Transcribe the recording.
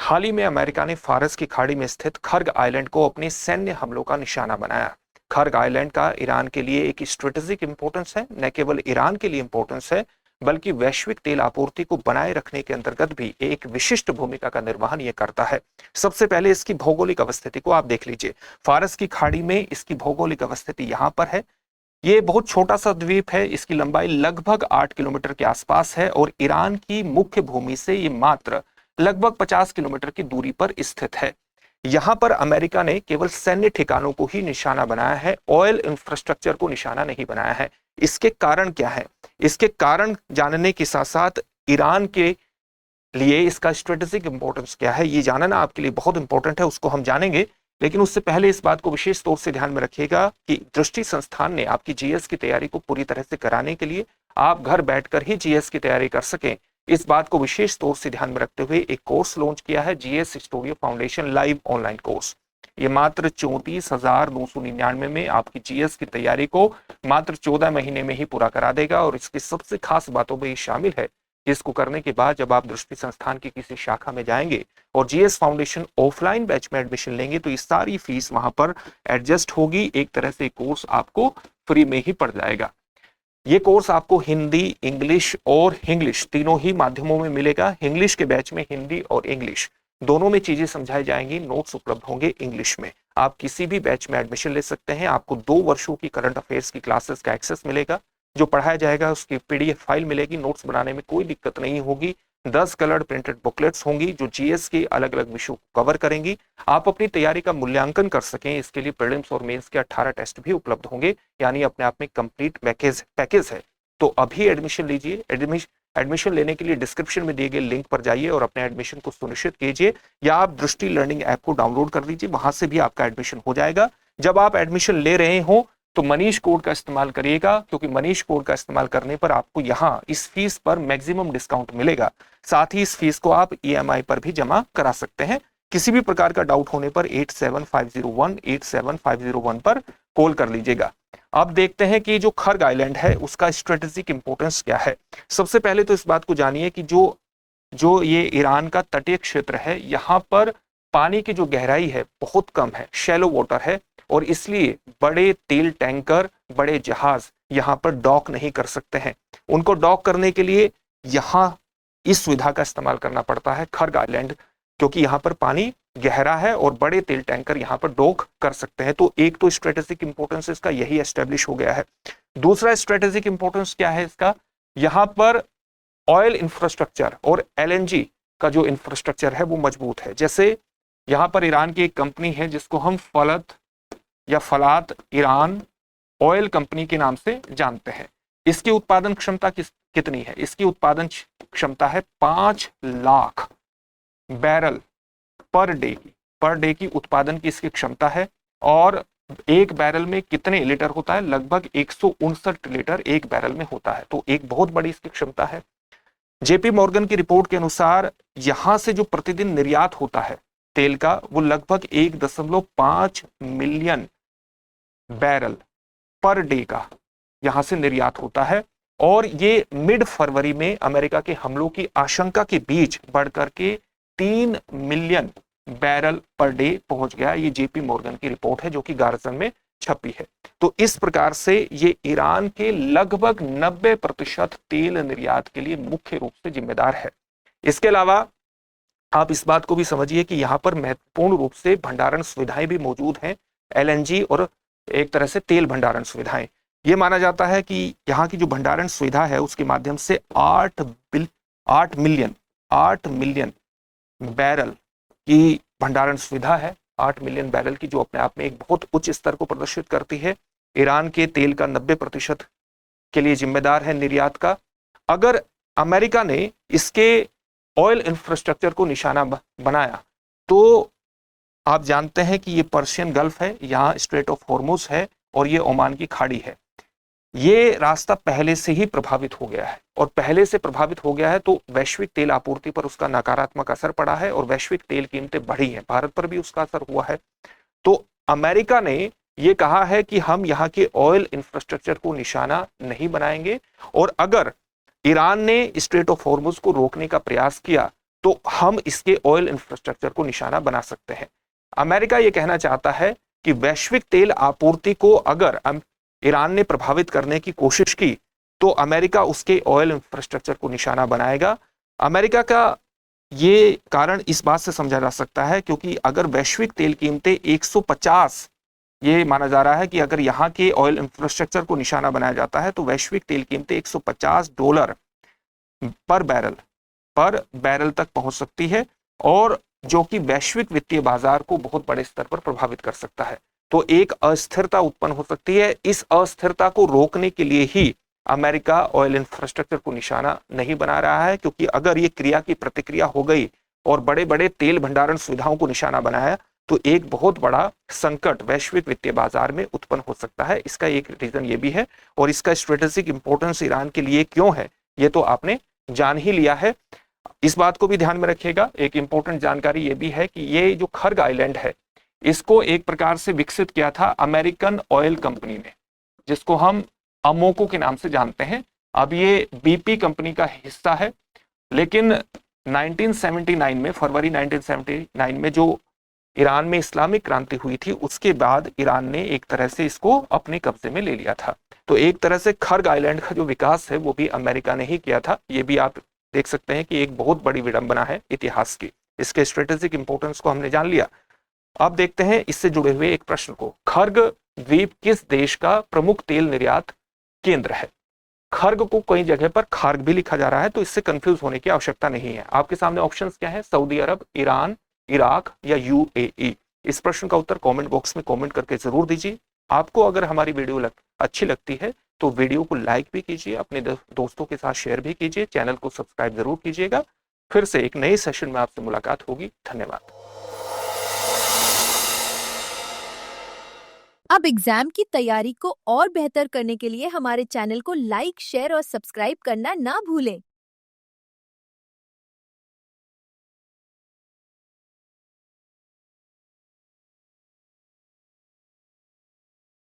हाल ही में अमेरिका ने फारस की खाड़ी में स्थित खर्ग आइलैंड को अपने सैन्य हमलों का निशाना बनाया। खर्ग आइलैंड का ईरान के लिए एक स्ट्रेटेजिक इंपॉर्टेंस है। न केवल ईरान के लिए इंपॉर्टेंस है, बल्कि वैश्विक तेल आपूर्ति को बनाए रखने के अंतर्गत भी एक विशिष्ट भूमिका का निर्वहन यह करता है। सबसे पहले इसकी भौगोलिक अवस्थिति को आप देख लीजिए। फारस की खाड़ी में इसकी भौगोलिक अवस्थिति यहां पर है। ये बहुत छोटा सा द्वीप है। इसकी लंबाई लगभग 8 किलोमीटर के आसपास है और ईरान की मुख्य भूमि से ये मात्र लगभग 50 किलोमीटर की दूरी पर स्थित है। यहां पर अमेरिका ने केवल सैन्य ठिकानों को ही निशाना बनाया है, ऑयल इंफ्रास्ट्रक्चर को निशाना नहीं बनाया है। इसके कारण क्या है? इसके कारण जानने के साथ साथ ईरान के लिए इसका स्ट्रेटेजिक इंपॉर्टेंस क्या है, ये जानना आपके लिए बहुत इंपॉर्टेंट है, उसको हम जानेंगे। लेकिन उससे पहले इस बात को विशेष तौर से ध्यान में रखिएगा कि दृष्टि संस्थान ने आपकी जीएस की तैयारी को पूरी तरह से कराने के लिए आप घर बैठकर ही जीएस की तैयारी कर सकें, इस बात को विशेष तौर से ध्यान में रखते हुए एक कोर्स लॉन्च किया है, GS studio foundation live online course. ये मात्र 34,999 में आपकी जीएस की तैयारी को मात्र 14 महीने में ही पूरा करा देगा। और इसकी सबसे खास बातों में ये शामिल है, इसको करने के बाद जब आप दृष्टि संस्थान की किसी शाखा में जाएंगे और जीएस फाउंडेशन ऑफलाइन बैच में एडमिशन लेंगे तो ये सारी फीस वहां पर एडजस्ट होगी। एक तरह से कोर्स आपको फ्री में ही पड़ जाएगा। ये कोर्स आपको हिंदी, इंग्लिश और इंग्लिश तीनों ही माध्यमों में मिलेगा। इंग्लिश के बैच में हिंदी और इंग्लिश दोनों में चीजें समझाई जाएंगी। नोट्स उपलब्ध होंगे इंग्लिश में। आप किसी भी बैच में एडमिशन ले सकते हैं। आपको 2 वर्षों की करंट अफेयर्स की क्लासेस का एक्सेस मिलेगा। जो पढ़ाया जाएगा उसकी पीडीएफ फाइल मिलेगी। नोट्स बनाने में कोई दिक्कत नहीं होगी। 10 कलर्ड प्रिंटेड बुकलेट्स होंगी जो जीएस के अलग अलग विषयों को कवर करेंगी। आप अपनी तैयारी का मूल्यांकन कर सकें, इसके लिए प्रीलिम्स और मेंस के 18 टेस्ट भी उपलब्ध होंगे, यानी अपने आप में कंप्लीट पैकेज है। तो अभी एडमिशन लीजिए। एडमिशन लेने के लिए डिस्क्रिप्शन में दिए गए लिंक पर जाइए और अपने एडमिशन को सुनिश्चित कीजिए, या आप दृष्टि लर्निंग ऐप को डाउनलोड कर लीजिए, वहां से भी आपका एडमिशन हो जाएगा। जब आप एडमिशन ले रहे हो तो मनीष कोड का इस्तेमाल करिएगा, क्योंकि मनीष कोड का इस्तेमाल करने पर आपको यहां इस फीस पर मैक्सिमम डिस्काउंट मिलेगा। साथ ही इस फीस को आप ईएमआई पर भी जमा करा सकते हैं। किसी भी प्रकार का डाउट होने पर 8750187501 पर कॉल कर लीजिएगा। अब देखते हैं कि जो खर्ग आइलैंड है उसका स्ट्रेटेजिक इंपॉर्टेंस क्या है। सबसे पहले तो इस बात को जानिए कि जो ये ईरान का तटीय क्षेत्र है, यहाँ पर पानी की जो गहराई है बहुत कम है, शैलो वाटर है, और इसलिए बड़े तेल टैंकर, बड़े जहाज यहाँ पर डॉक नहीं कर सकते हैं। उनको डॉक करने के लिए यहाँ इस सुविधा का इस्तेमाल करना पड़ता है, खर्ग आइलैंड, क्योंकि यहाँ पर पानी गहरा है और बड़े तेल टैंकर यहाँ पर डॉक कर सकते हैं। तो एक तो स्ट्रेटेजिक इंपॉर्टेंस इसका यही एस्टेब्लिश हो गया है। दूसरा स्ट्रेटेजिक इंपॉर्टेंस क्या है इसका? यहाँ पर ऑयल इंफ्रास्ट्रक्चर और एलएनजी का जो इंफ्रास्ट्रक्चर है वो मजबूत है। जैसे यहाँ पर ईरान की एक कंपनी है जिसको हम फलात ईरान ऑयल कंपनी के नाम से जानते हैं। इसकी उत्पादन क्षमता कितनी है? इसकी उत्पादन क्षमता है 5 लाख बैरल पर डे की उत्पादन की इसकी क्षमता है। और एक बैरल में कितने लीटर होता है? लगभग 159 लीटर एक बैरल में होता है। तो एक बहुत बड़ी इसकी क्षमता है। जेपी मॉर्गन की रिपोर्ट के अनुसार यहां से जो प्रतिदिन निर्यात होता है तेल का, वो लगभग 1.5 मिलियन बैरल पर डे का यहां से निर्यात होता है। और ये मिड फरवरी में अमेरिका के हमलों की आशंका के बीच बढ़कर के 3 मिलियन बैरल पर डे पहुंच गया। ये जेपी मॉर्गन की रिपोर्ट है जो कि गार्जियन में छपी है। तो इस प्रकार से ये ईरान के लगभग 90% तेल निर्यात के लिए मुख्य रूप से जिम्मेदार है। इसके अलावा आप इस बात को भी समझिए कि यहाँ पर महत्वपूर्ण रूप से भंडारण सुविधाएं भी मौजूद हैं, एलएनजी और एक तरह से तेल भंडारण सुविधाएं। ये माना जाता है कि यहाँ की जो भंडारण सुविधा है उसके माध्यम से 8 मिलियन बैरल की भंडारण सुविधा है। 8 मिलियन बैरल की, जो अपने आप में एक बहुत उच्च स्तर को प्रदर्शित करती है। ईरान के तेल का 90% के लिए जिम्मेदार है निर्यात का। अगर अमेरिका ने इसके ऑयल इंफ्रास्ट्रक्चर को निशाना बनाया तो आप जानते हैं कि ये पर्शियन गल्फ है, यहाँ स्ट्रेट ऑफ हॉर्मुज है और ये ओमान की खाड़ी है। ये रास्ता पहले से ही प्रभावित हो गया है, और पहले से प्रभावित हो गया है तो वैश्विक तेल आपूर्ति पर उसका नकारात्मक असर पड़ा है और वैश्विक तेल कीमतें बढ़ी हैं। भारत पर भी उसका असर हुआ है। तो अमेरिका ने ये कहा है कि हम यहाँ के ऑयल इंफ्रास्ट्रक्चर को निशाना नहीं बनाएंगे, और अगर ईरान ने स्ट्रेट ऑफ हॉर्मुज को रोकने का प्रयास किया तो हम इसके ऑयल इंफ्रास्ट्रक्चर को निशाना बना सकते हैं। अमेरिका ये कहना चाहता है कि वैश्विक तेल आपूर्ति को अगर ईरान ने प्रभावित करने की कोशिश की तो अमेरिका उसके ऑयल इंफ्रास्ट्रक्चर को निशाना बनाएगा। अमेरिका का ये कारण इस बात से समझा जा सकता है क्योंकि अगर वैश्विक तेल कीमतें 150, ये माना जा रहा है कि अगर यहाँ के ऑयल इंफ्रास्ट्रक्चर को निशाना बनाया जाता है तो वैश्विक तेल कीमतें $150 पर बैरल तक पहुंच सकती है, और जो कि वैश्विक वित्तीय बाजार को बहुत बड़े स्तर पर प्रभावित कर सकता है। तो एक अस्थिरता उत्पन्न हो सकती है। इस अस्थिरता को रोकने के लिए ही अमेरिका ऑयल इंफ्रास्ट्रक्चर को निशाना नहीं बना रहा है, क्योंकि अगर ये क्रिया की प्रतिक्रिया हो गई और बड़े बड़े तेल भंडारण सुविधाओं को निशाना बनाया तो एक बहुत बड़ा संकट वैश्विक वित्तीय बाजार में उत्पन्न हो सकता है। इसका एक रीजन ये भी है, और इसका स्ट्रेटेजिक इंपॉर्टेंस ईरान के लिए क्यों है ये तो आपने जान ही लिया है। इस बात को भी ध्यान में रखिएगा। एक इंपॉर्टेंट जानकारी ये भी है कि ये जो खर्ग आइलैंड है इसको एक प्रकार से विकसित किया था अमेरिकन ऑयल कंपनी ने, जिसको हम अमोको के नाम से जानते हैं। अब ये बीपी कंपनी का हिस्सा है, लेकिन 1979 में, फरवरी 1979 में जो ईरान में इस्लामिक क्रांति हुई थी उसके बाद ईरान ने एक तरह से इसको अपने कब्जे में ले लिया था। तो एक तरह से खर्ग आइलैंड का जो विकास है वो भी अमेरिका ने ही किया था। ये भी आप देख सकते हैं कि एक बहुत बड़ी विडंबना है इतिहास की। इसके स्ट्रेटेजिक इंपॉर्टेंस को हमने जान लिया। अब देखते हैं इससे जुड़े हुए एक प्रश्न को। खर्ग द्वीप किस देश का प्रमुख तेल निर्यात केंद्र है? खर्ग को कई जगह पर खार्ग भी लिखा जा रहा है, तो इससे कंफ्यूज होने की आवश्यकता नहीं है। आपके सामने ऑप्शंस क्या है? सऊदी अरब, ईरान, इराक या यूएई। इस प्रश्न का उत्तर कमेंट बॉक्स में कमेंट करके जरूर दीजिए। आपको अगर हमारी वीडियो अच्छी लगती है तो वीडियो को लाइक भी कीजिए, अपने दोस्तों के साथ शेयर भी कीजिए, चैनल को सब्सक्राइब जरूर कीजिएगा। फिर से एक नए सेशन में आपसे मुलाकात होगी। धन्यवाद। अब एग्जाम की तैयारी को और बेहतर करने के लिए हमारे चैनल को लाइक, शेयर और सब्सक्राइब करना ना भूलें।